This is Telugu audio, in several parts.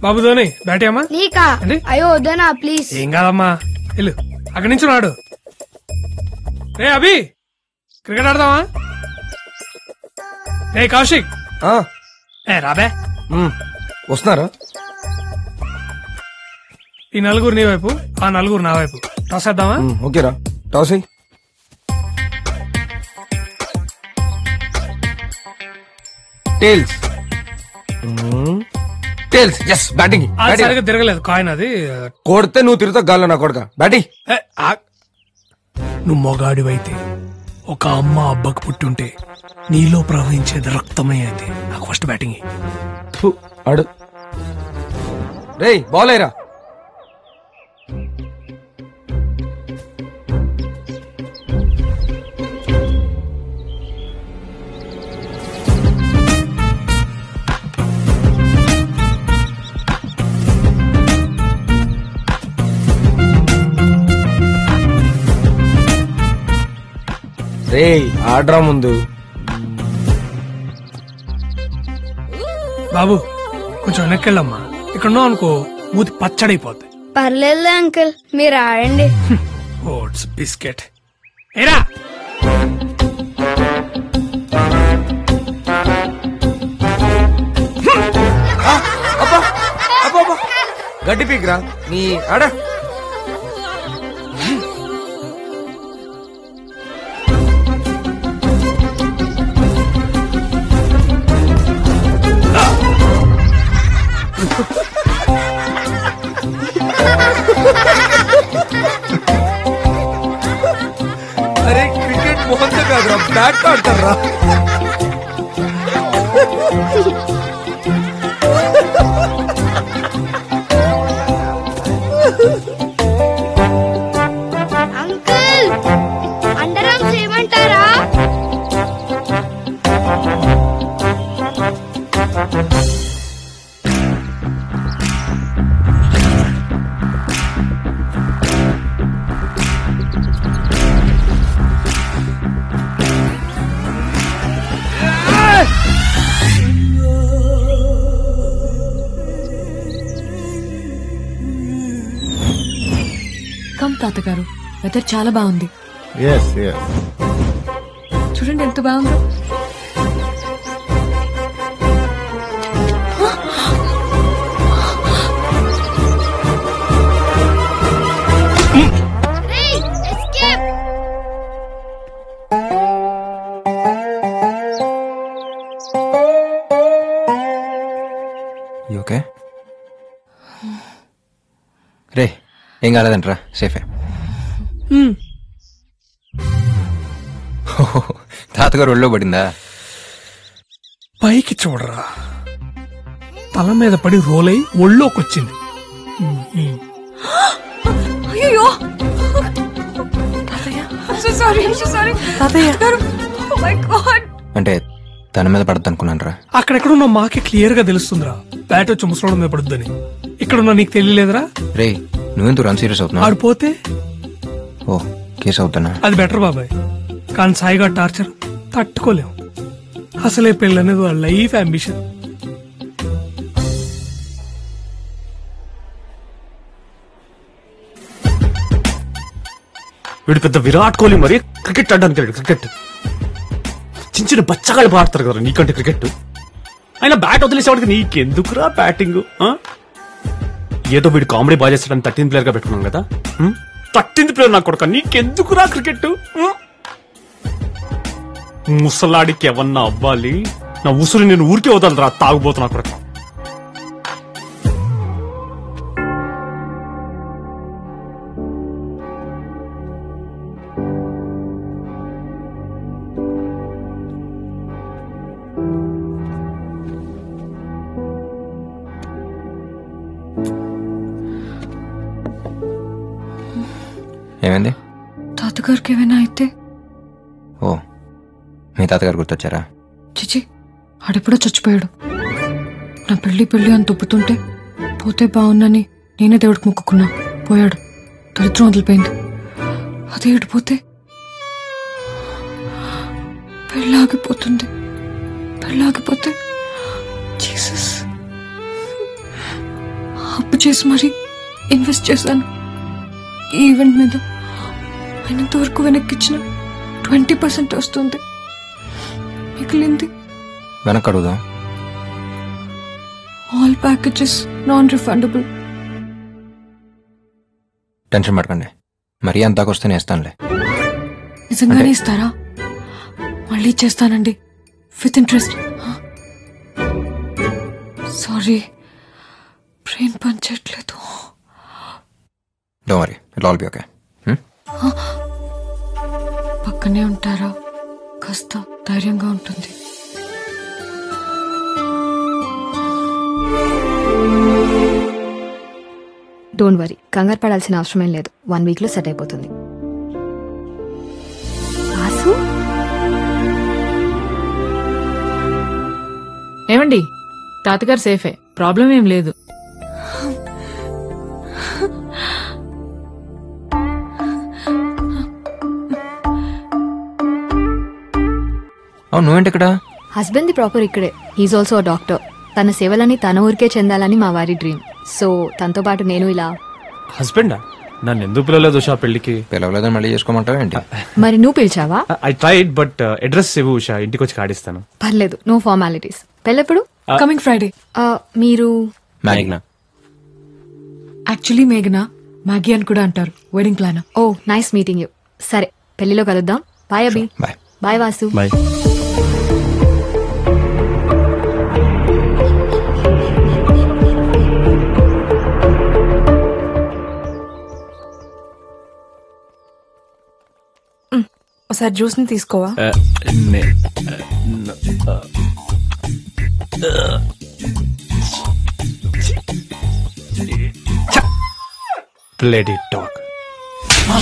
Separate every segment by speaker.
Speaker 1: బాబు ధోని బ్యాట్ అమ్మా
Speaker 2: నీకా అయ్యో వద్దనా ప్లీజ్.
Speaker 1: ఏం కాదమ్మా వెళ్ళు అక్కడి నుంచి నాడు. రే అభి క్రికెట్ ఆడదామా? రే కౌశిక్ రాబే
Speaker 3: వస్తున్నారా?
Speaker 1: ఈ నలుగురు నీ వైపు ఆ నలుగురు నా వైపు. టాస్ వేద్దామా?
Speaker 3: ఓకేరా toss. Tails. Tails. Yes batting.
Speaker 1: సరిగా తిరగలేదు కాయిన్ అది.
Speaker 3: కొడితే నువ్వు తిరుగుతావు గాల్లో నా కొడక. బ్యాటింగ్.
Speaker 1: నువ్వు మొగాడివైతే ఒక అమ్మ అబ్బకు పుట్టుంటే నీలో ప్రవహించేది రక్తమే అయితే నాకు ఫస్ట్ బ్యాటింగ్
Speaker 3: ఆడు. రేయ్ బాల్ అయ్యరా. రేయ్ ఆడ్రా ముందు.
Speaker 1: బాబు కొంచెం వెనక్కి వెళ్ళమ్మా. ఇక్కడ అనుకో మూతి పచ్చడైపోద్ది.
Speaker 2: పర్లేదు అంకుల్ మీరు ఆడండి.
Speaker 1: ఓట్స్ బిస్కెట్ ఏరా.
Speaker 3: గడ్డి పీక్రా నీ ఆడ. అరే క్రికెట్ మొహంతో కాదురా బ్యాట్ ఆడతారా.
Speaker 2: అంకుల్ అండర్ ఆర్మ్స్ ఏమంటారా?
Speaker 4: తాతగారు వెదర్ చాలా బాగుంది. చూడండి ఎంత బాగుందో.
Speaker 3: ఓకే రే ఏం కాలేదంటరా సేఫే. తాతగారు ఒళ్ళో పడిందా?
Speaker 1: పైకి చూడరా తల మీద పడి రోలై ఒళ్ళోకొచ్చింది.
Speaker 3: అంటే తన మీద పడద్దు అనుకున్నాను.
Speaker 1: అక్కడెక్కడున్నా మాకే క్లియర్ గా తెలుస్తుందిరా బ్యాట్ వచ్చి ముసలోడ మీద పడుద్దని. ఇక్కడున్నా నీకు తెలియలేదురా?
Speaker 3: రే నువ్వెందుకు రన్ సీరియస్ అవుతున్నావు?
Speaker 1: ఆడిపోతే
Speaker 3: ఓ కేసు అవుతానా?
Speaker 1: అది బెటర్ బాబాయ్. కానీ సాయిగా టార్చర్ తట్టుకోలేము. అసలే పెళ్ళి అనేది వాళ్ళ లైఫ్ అంబిషన్.
Speaker 5: వీడు పెద్ద విరాట్ కోహ్లీ మరి క్రికెట్ ఆడడానికి. క్రికెట్ చిన్న చిన్న బచ్చగాళ్ళు ఆడతారు కదా నీకంటే క్రికెట్. అయినా బ్యాట్ వదిలేసేవాడికి నీకెందుకురా బ్యాటింగ్? ఏదో వీడు కామెడీ బాగా చేస్తాడని 13th ప్లేయర్ గా పెట్టుకున్నాం కదా. 13th ప్లేయర్ నాకు కొడుక నీకెందుకురా క్రికెట్? ముసలాడికి ఎవన్నా అవ్వాలి నా ఉసురు నేను ఊరికే వదలరా తాగుబోతున్నా కొడుక.
Speaker 3: ఏమైంది?
Speaker 4: తాతగారికి ఏమైనా అయితే?
Speaker 3: ఓ మీ తాతగారు గుర్తొచ్చారా?
Speaker 4: చిచి ఆడెప్పుడో చచ్చిపోయాడు. నా పెళ్లి అని తుప్పుతుంటే పోతే బాగున్నాని నేనే దేవుడికి మొక్కుకున్నా. పోయాడు. దరిద్రం వదిలిపోయింది. అదే ఏడిపోతే పెళ్ళాగిపోతుంది. పెళ్ళాగిపోతే జీసస్ అప్పు చేసి మరీ ఇన్వెస్ట్ చేశాను ఈ ఈవెంట్ మీద. అయినంతవరకు వెనక్కిచ్చిన 20% వస్తుంది, మిగిలింది
Speaker 6: వెనక్కి అడుగుదాం.
Speaker 4: All packages non refundable.
Speaker 6: Tension పడకండి, మరీ అంతాకు వస్తేనే ఇస్తానులే.
Speaker 4: నిజంగానే ఇస్తారా? మళ్ళీ చేస్తానండి విత్ ఇంట్రెస్ట్. సారీ, బ్రెయిన్ పనిచేయట్లేదు.
Speaker 6: Don't worry, it'll be okay.
Speaker 4: పక్కనే ఉంటారా? కాస్త ధైర్యంగా ఉంటుంది.
Speaker 7: డోంట్ వరీ, కంగారు పడాల్సిన అవసరమేం లేదు. 1 week లో సెట్ అయిపోతుంది. వాసు,
Speaker 8: ఏమండి, తాతగారు సేఫే, ప్రాబ్లం ఏం లేదు.
Speaker 6: అవును, నువ్వేంటి ఇక్కడ?
Speaker 7: హస్బెండ్ ది ప్రాపర్ ఇక్కడే. He is also a doctor. తన సేవలని తన ఊరికే చెందాలని మా వారి డ్రీమ్. సో తనతో పాటు నేను ఇలా.
Speaker 5: హస్బెండా? నన్ను ఎందుకు పిలవలేదు ఉషా పెళ్లికి?
Speaker 6: పిలవలేదని మళ్ళీ చేసుకోమంటావా ఏంటి?
Speaker 7: మరి నువ్వు పిలిచావా?
Speaker 5: ఐ ట్రైడ్, బట్ అడ్రస్ ఇవ్వు ఉషా, ఇంటికి వచ్చి కాడిస్తాను.
Speaker 7: పర్లేదు, నో ఫార్మాలిటీస్. పెళ్ళెప్పుడు?
Speaker 4: Coming Friday.
Speaker 7: మీరు?
Speaker 6: మేఘ్నా.
Speaker 4: యాక్చువల్లీ మేఘనా, మ్యాగీ అని కూడా అంటారు. Wedding planner.
Speaker 7: Oh, nice meeting you. సరే, పెళ్లిలో కలుద్దాం. Bye Abhi.
Speaker 6: Bye.
Speaker 7: Bye Vasu.
Speaker 5: Bye.
Speaker 9: ఒకసారి జ్యూస్ ని తీసుకోవా?
Speaker 5: Bloody dog.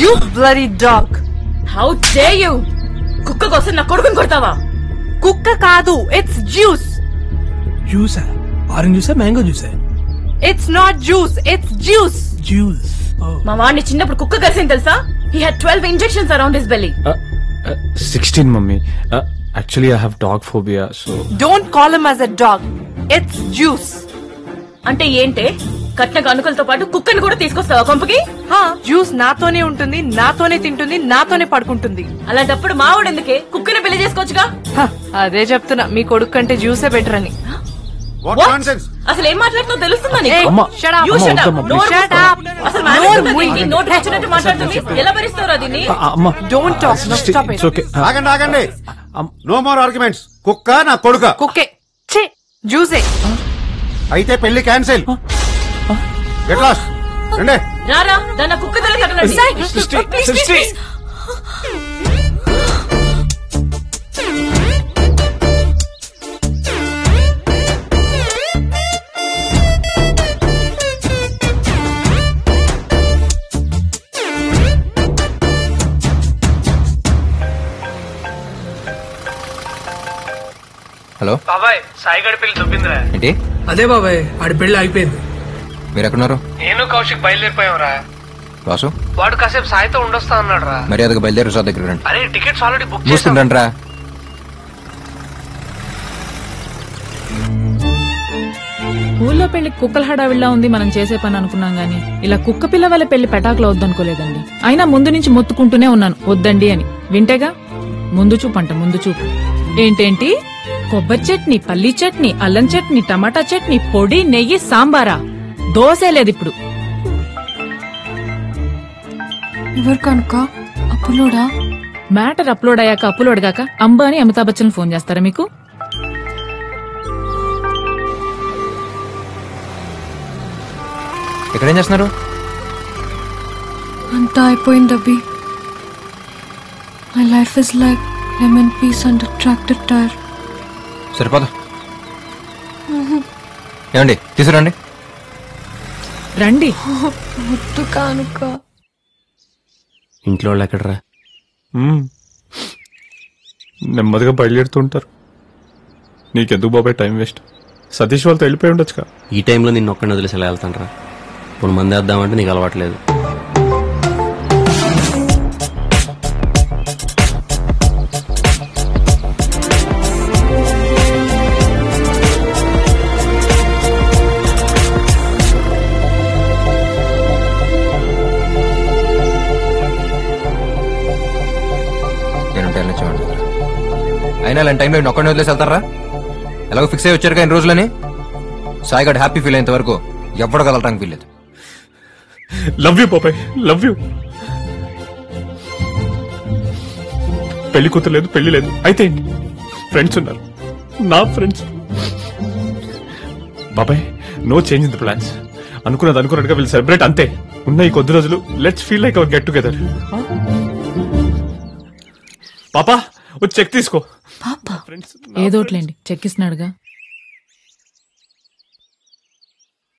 Speaker 9: You bloody dog.
Speaker 8: How dare you! కుక్క కోసం నా కొడుకుని కొడతావా?
Speaker 9: కుక్క కాదు, ఇట్స్ జ్యూస్.
Speaker 1: జ్యూసా? ఆరెంజ్ జ్యూసా, మ్యాంగో జ్యూసా?
Speaker 9: It's not juice, it's juice.
Speaker 1: Juice.
Speaker 8: మా వాడిని చిన్నప్పుడు కుక్క కలిసింది తెలుసా? He had 12 injections around his belly.
Speaker 5: 16, mummy. Actually, I have dog phobia, so.
Speaker 9: Don't call him as a dog. It's juice.
Speaker 8: అంటే ఏంటే? కట్న కానుకలతో పాటు కుక్కని కూడా తీసుకొస్తావా కొంపకి?
Speaker 9: జ్యూస్ నాతోనే ఉంటుంది, నాతోనే తింటుంది, నాతోనే పడుకుంటుంది.
Speaker 8: అలాంటప్పుడు మా వాడు ఎందుకే? కుక్కని పెళ్లి చేసుకోవచ్చుగా.
Speaker 9: అదే చెప్తున్నా, మీ కొడుకు కంటే జ్యూసే బెటర్ అని.
Speaker 8: అసలు ఏం మాట్లాడుతున్నావు తెలుస్తుందా నీకు?
Speaker 5: అమ్మా,
Speaker 9: Shut up.
Speaker 8: You shut up.
Speaker 5: అమ్మా,
Speaker 8: నోరు
Speaker 9: Shut
Speaker 8: మూసుకో.
Speaker 9: up.
Speaker 8: అసలు మేనేజ్ దీనికి నోటికి వచ్చినట్టు మాట్లాడుతుంది. ఎలా భరిస్తావురా దీన్ని?
Speaker 5: అమ్మా.
Speaker 9: Don't talk. No, stop it.
Speaker 5: It's okay.
Speaker 3: ఆగండి ఆగండి, నో మోర్ ఆర్గ్యుమెంట్స్. కుక్క నా కొడుక
Speaker 9: కుక్కే. ఛీ, జ్యూసే.
Speaker 3: అయితే పెళ్లి క్యాన్సిల్. Get lost. రండి.
Speaker 8: రారా, దాన్ని కుక్క తల కట్టండి.
Speaker 5: Srishti.
Speaker 6: హలో
Speaker 1: బాబాయ్, సాయిగడి పెళ్లి దొబ్బిందిరా.
Speaker 6: ఏంటి?
Speaker 1: అదే బాబాయ్, ఆడి పెళ్లి అయిపోయింది.
Speaker 6: మీరు ఎక్కడున్నారు?
Speaker 1: నేను కౌశిక్ బయలుదేరిపోయావురా.
Speaker 6: వాసు
Speaker 1: వాడు కాసేపు సాయితో ఉండొస్తా అన్నాడు రా.
Speaker 6: మర్యాదగా బయలుదేరి రిసార్ట్ దగ్గర రండి.
Speaker 1: అరే, టికెట్స్ ఆల్రెడీ బుక్ చేశాను.
Speaker 6: చూస్తుండండి రా.
Speaker 8: ఊళ్ళో పెళ్లి కుక్కల హడావిడిలా ఉంది మనం చేసే పని అనుకున్నాం గానీ ఇలా కుక్క పిల్ల వల్ల పెళ్లి పెటాకులో వద్దనుకోలేదండి. అయినా ముందు నుంచి మొత్తుకుంటూనే ఉన్నాను వద్దండి అని. వింటేగా ముందు చూపు అంట, ముందు చూపు. ఏంటేంటి? కొబ్బరి చట్నీ, పల్లీ చట్నీ, అల్లం చట్నీ, టమాటా చట్నీ, పొడి, నెయ్యి, సాంబారా? దోసే లేదు ఇప్పుడు.
Speaker 4: ఎవరు కనుక? అప్పులోడా?
Speaker 8: మ్యాటర్ అప్లోడ్ అయ్యాక అప్లోడ్ గాక అంబానీ అమితాబ్ బచ్చన్ ఫోన్ చేస్తారా మీకు?
Speaker 6: ఎక్కడేం చేస్తున్నారు?
Speaker 4: అంతా అయిపోయింది అబ్బి. My life is like lemon piece under tractor tyre.
Speaker 6: సరిపోదా? ఏమండి, తీసుకురండి.
Speaker 8: రండి.
Speaker 4: ముద్దు కానుక.
Speaker 5: ఇంట్లో వాళ్ళు ఎక్కడరా? నెమ్మదిగా బయలుదేరుతుంటారు. నీకెందుకు బాబాయ్ టైం వేస్ట్? సతీష్ వాళ్ళతో వెళ్ళిపోయి ఉండొచ్చుగా.
Speaker 10: ఈ టైంలో నిన్ను ఒక్కడిని వదిలేసి ఎలా వెళ్తాను రా? ఇప్పుడు మంది వేద్దామంటే నీకు అలవాట్లేదు.
Speaker 6: అయినా ఇలాంటి టైంలో ఒక్కడిని వదిలేసి వెళ్తారా? ఎలాగో ఫిక్స్ అయ్యి వచ్చారు కానీ రోజులని సాయిగాడు హ్యాపీ ఫీల్ అయ్యేంత వరకు ఎవడు కదలటానికి వీల్లేదు.
Speaker 5: లవ్ యూ బాబాయ్, లవ్ యూ. పెళ్లి కూతురు లేదు, పెళ్లి లేదు, అయితే ఫ్రెండ్స్ ఉన్నారు, నా ఫ్రెండ్స్. బాబాయ్ no change in the plans. అనుకున్నట్టుగా వీళ్ళు సెలబ్రేట్ అంతే. ఉన్న ఈ కొద్ది రోజులు let's feel like our get together. పాపా వచ్చి చెక్ తీసుకో.
Speaker 8: ఏదోట్లేండి, చెక్ ఇస్తున్నాడుగా.